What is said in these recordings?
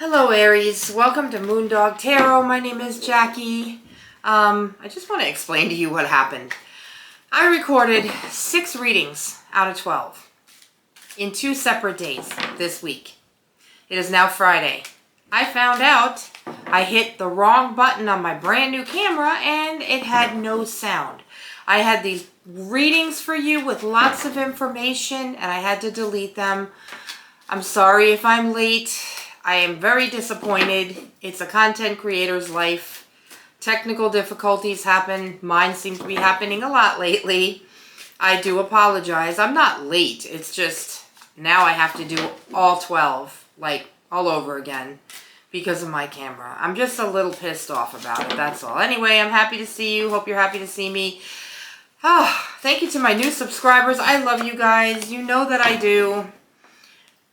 Hello Aries, welcome to Moondog Tarot. My name is Jackie. I just want to explain to you what happened. I recorded 6 readings out of 12 in 2 separate days this week. It is now Friday. I found out I hit the wrong button on my brand new camera and it had no sound. I had these readings for you with lots of information and I had to delete them. I'm sorry if I'm late. I am very disappointed. It's a content creator's life. Technical difficulties happen. Mine seem to be happening a lot lately. I do apologize. I'm not late. It's just now I have to do all 12, like all over again because of my camera. I'm just a little pissed off about it. That's all. Anyway, I'm happy to see you. Hope you're happy to see me. Thank you to my new subscribers. I love you guys. You know that I do.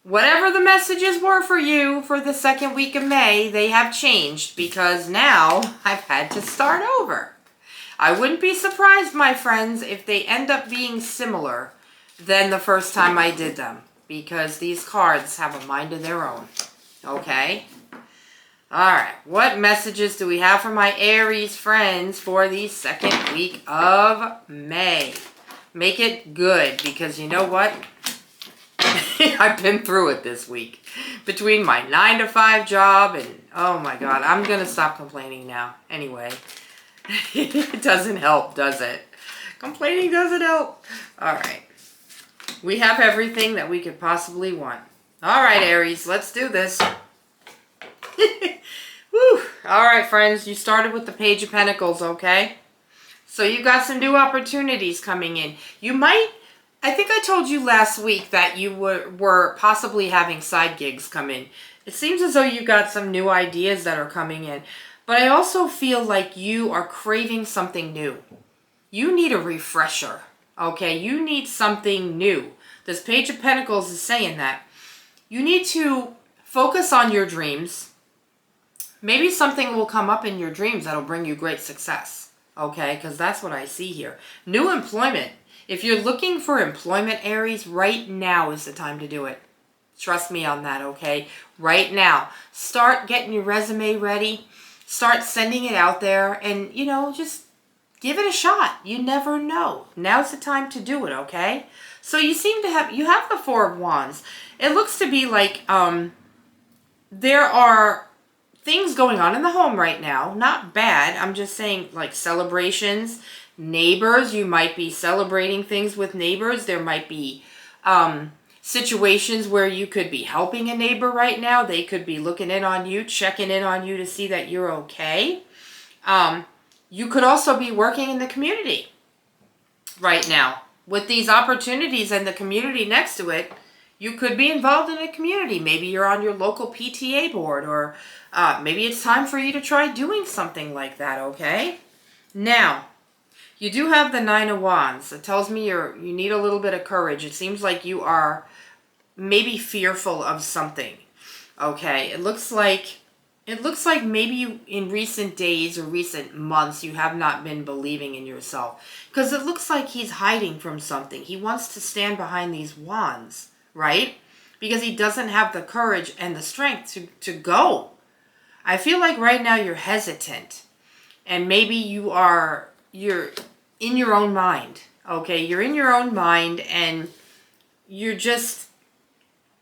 Whatever the messages were for you for the second week of May, they have changed because now I've had to start over. I wouldn't be surprised, my friends, if they end up being similar than the first time I did them because these cards have a mind of their own. Okay? Alright, what messages do we have for my Aries friends for the second week of May? Make it good because you know what? I've been through it this week. Between my 9-to-5 job and, oh my God, I'm going to stop complaining now. Anyway, it doesn't help, does it? Complaining doesn't help. All right. We have everything that we could possibly want. All right, Aries, let's do this. Woo. All right, friends, you started with the Page of Pentacles, okay? So you got some new opportunities coming in. You might... I think I told you last week that you were possibly having side gigs come in. It seems as though you got some new ideas that are coming in. But I also feel like you are craving something new. You need a refresher, okay? You need something new. This Page of Pentacles is saying that. You need to focus on your dreams. Maybe something will come up in your dreams that'll bring you great success, okay? Because that's what I see here. New employment. If you're looking for employment, Aries, right now is the time to do it. Trust me on that, okay? Right now. Start getting your resume ready. Start sending it out there and, you know, just give it a shot. You never know. Now's the time to do it, okay? So you seem to have, you have the Four of Wands. It looks to be like there are things going on in the home right now. Not bad. I'm just saying like celebrations. Neighbors, you might be celebrating things with neighbors. There might be situations where you could be helping a neighbor right now. They could be looking in on you, checking in on you to see that you're okay. You could also be working in the community right now. With these opportunities and the community next to it, you could be involved in a community. Maybe you're on your local PTA board or maybe it's time for you to try doing something like that, okay? Now, you do have the Nine of Wands. It tells me you need a little bit of courage. It seems like you are maybe fearful of something. Okay, it looks like maybe in recent days or recent months you have not been believing in yourself. Because it looks like he's hiding from something. He wants to stand behind these wands, right? Because he doesn't have the courage and the strength to go. I feel like right now you're hesitant. And maybe you're in your own mind, okay? You're in your own mind and you're just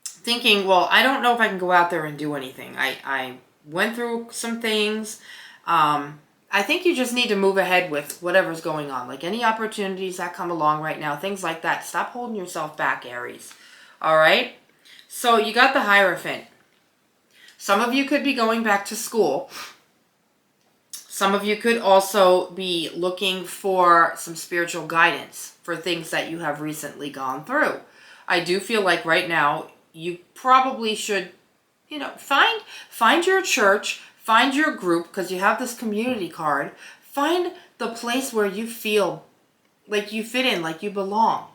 thinking, well, I don't know if I can go out there and do anything. I went through some things. I think you just need to move ahead with whatever's going on. Like any opportunities that come along right now, things like that. Stop holding yourself back, Aries. All right? So you got the Hierophant. Some of you could be going back to school. Some of you could also be looking for some spiritual guidance for things that you have recently gone through. I do feel like right now you probably should, you know, find your church, find your group because you have this community card. Find the place where you feel like you fit in, like you belong.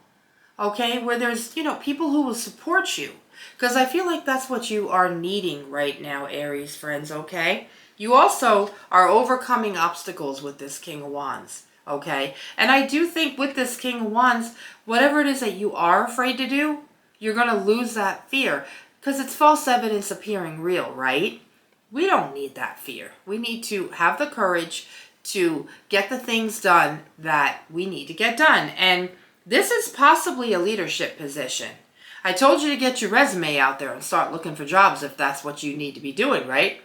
Okay? Where there's, you know, people who will support you. Because I feel like that's what you are needing right now, Aries friends, okay? You also are overcoming obstacles with this King of Wands, okay? And I do think with this King of Wands, whatever it is that you are afraid to do, you're going to lose that fear. Because it's false evidence appearing real, right? We don't need that fear. We need to have the courage to get the things done that we need to get done. And this is possibly a leadership position. I told you to get your resume out there and start looking for jobs if that's what you need to be doing, right?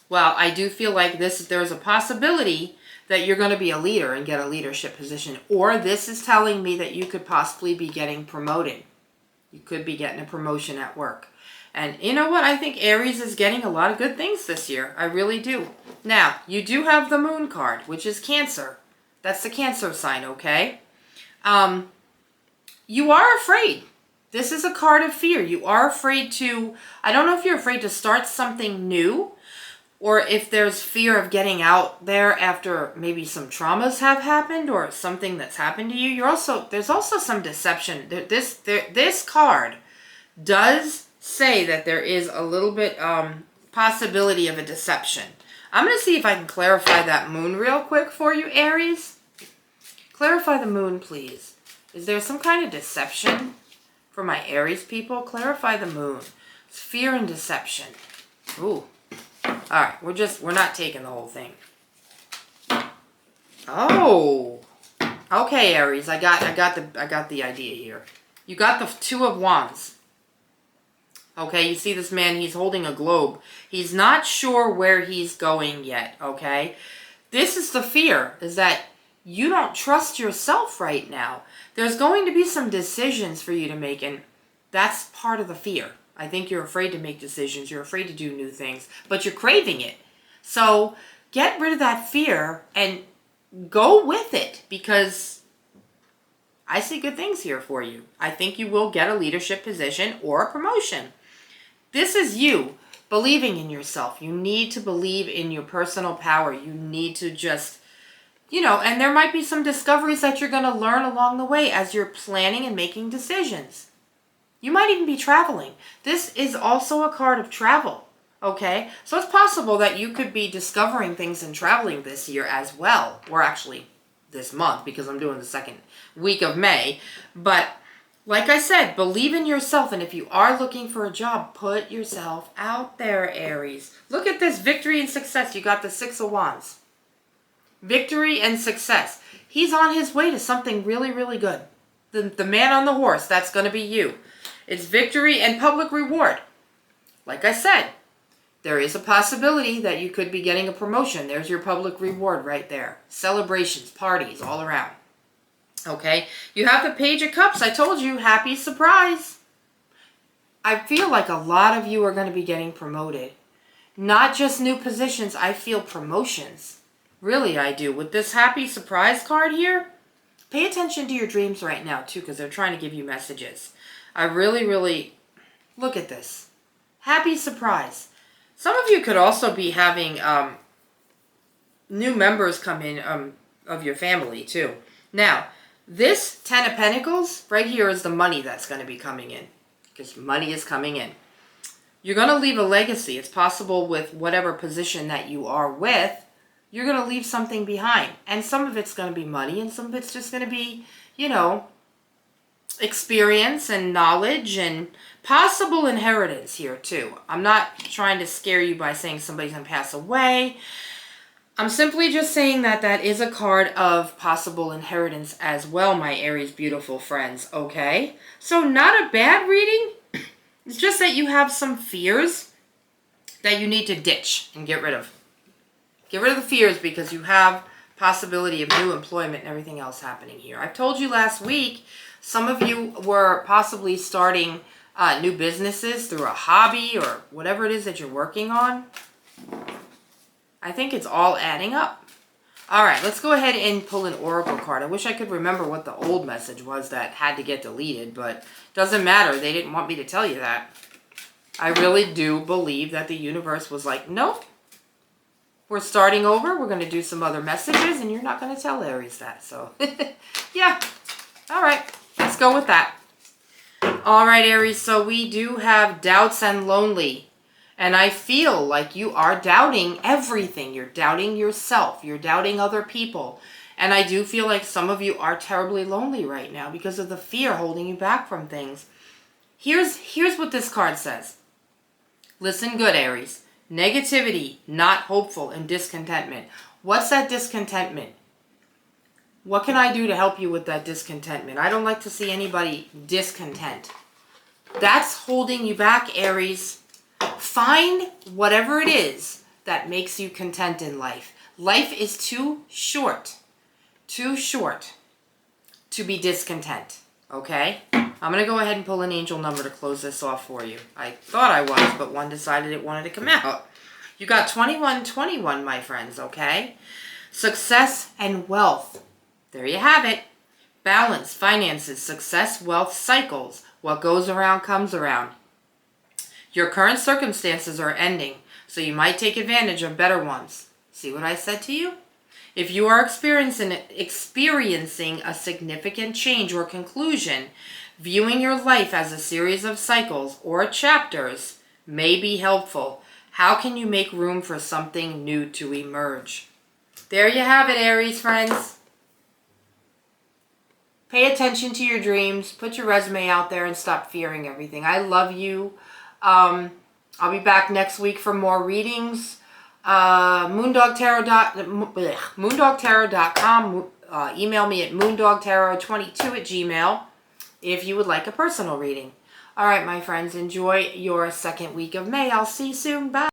Well, I do feel like there's a possibility that you're going to be a leader and get a leadership position. Or this is telling me that you could possibly be getting promoted. You could be getting a promotion at work. And you know what? I think Aries is getting a lot of good things this year. I really do. Now, you do have the Moon card, which is Cancer. That's the Cancer sign, okay? You are afraid. This is a card of fear. You are afraid to, I don't know if you're afraid to start something new, or if there's fear of getting out there after maybe some traumas have happened or something that's happened to you. There's also some deception. This card does say that there is a little bit possibility of a deception. I'm going to see if I can clarify that Moon real quick for you, Aries. Clarify the Moon, please. Is there some kind of deception for my Aries people? Clarify the Moon. It's fear and deception. Ooh. All right, we're not taking the whole thing. Oh, okay, Aries. I got the idea here. You got the Two of Wands. Okay, you see this man. He's holding a globe. He's not sure where he's going yet. Okay, this is the fear. Is that you don't trust yourself right now. There's going to be some decisions for you to make, and that's part of the fear. I think you're afraid to make decisions. You're afraid to do new things, but you're craving it. So get rid of that fear and go with it, because I see good things here for you. I think you will get a leadership position or a promotion. This is you believing in yourself. You need to believe in your personal power. You need to just, and there might be some discoveries that you're going to learn along the way as you're planning and making decisions. You might even be traveling. This is also a card of travel, okay? So it's possible that you could be discovering things and traveling this year as well. Or actually this month, because I'm doing the second week of May. But like I said, believe in yourself. And if you are looking for a job, put yourself out there, Aries. Look at this, victory and success. You got the Six of Wands. Victory and success. He's on his way to something really, really good. The man on the horse, that's going to be you. It's victory and public reward. Like I said, there is a possibility that you could be getting a promotion. There's your public reward right there. Celebrations, parties, all around. Okay? You have the Page of Cups. I told you, happy surprise. I feel like a lot of you are going to be getting promoted. Not just new positions, I feel promotions. Really, I do. With this happy surprise card here, pay attention to your dreams right now, too, because they're trying to give you messages. I really, really, look at this. Happy surprise. Some of you could also be having new members come in of your family, too. Now, this Ten of Pentacles right here is the money that's going to be coming in. Because money is coming in. You're going to leave a legacy. It's possible with whatever position that you are with, you're going to leave something behind. And some of it's going to be money, and some of it's just going to be, experience and knowledge and possible inheritance here too. I'm not trying to scare you by saying somebody's going to pass away. I'm simply just saying that that is a card of possible inheritance as well, my Aries beautiful friends, okay? So not a bad reading. It's just that you have some fears that you need to ditch and get rid of. Get rid of the fears because you have possibility of new employment and everything else happening here. I told you last week, some of you were possibly starting new businesses through a hobby or whatever it is that you're working on. I think it's all adding up. All right, let's go ahead and pull an oracle card. I wish I could remember what the old message was that had to get deleted, but doesn't matter. They didn't want me to tell you that. I really do believe that the universe was like, nope. We're starting over. We're going to do some other messages, and you're not going to tell Aries that. So, yeah. All right. Let's go with that. All right, Aries. So we do have doubts and lonely. And I feel like you are doubting everything. You're doubting yourself. You're doubting other people. And I do feel like some of you are terribly lonely right now because of the fear holding you back from things. Here's what this card says. Listen good, Aries. Negativity, not hopeful, and discontentment. What's that discontentment? What can I do to help you with that discontentment? I don't like to see anybody discontent. That's holding you back, Aries. Find whatever it is that makes you content in life. Life is too short to be discontent, okay? I'm going to go ahead and pull an angel number to close this off for you. I thought I was, but one decided it wanted to come out. You got 2121, my friends, okay? Success and wealth. There you have it. Balance, finances, success, wealth, cycles. What goes around comes around. Your current circumstances are ending, so you might take advantage of better ones. See what I said to you? If you are experiencing a significant change or conclusion, viewing your life as a series of cycles or chapters may be helpful. How can you make room for something new to emerge? There you have it, Aries friends. Pay attention to your dreams. Put your resume out there and stop fearing everything. I love you. I'll be back next week for more readings. moondogtarot.com. Email me at moondogtarot22@gmail.com if you would like a personal reading. All right, my friends, enjoy your second week of May. I'll see you soon. Bye.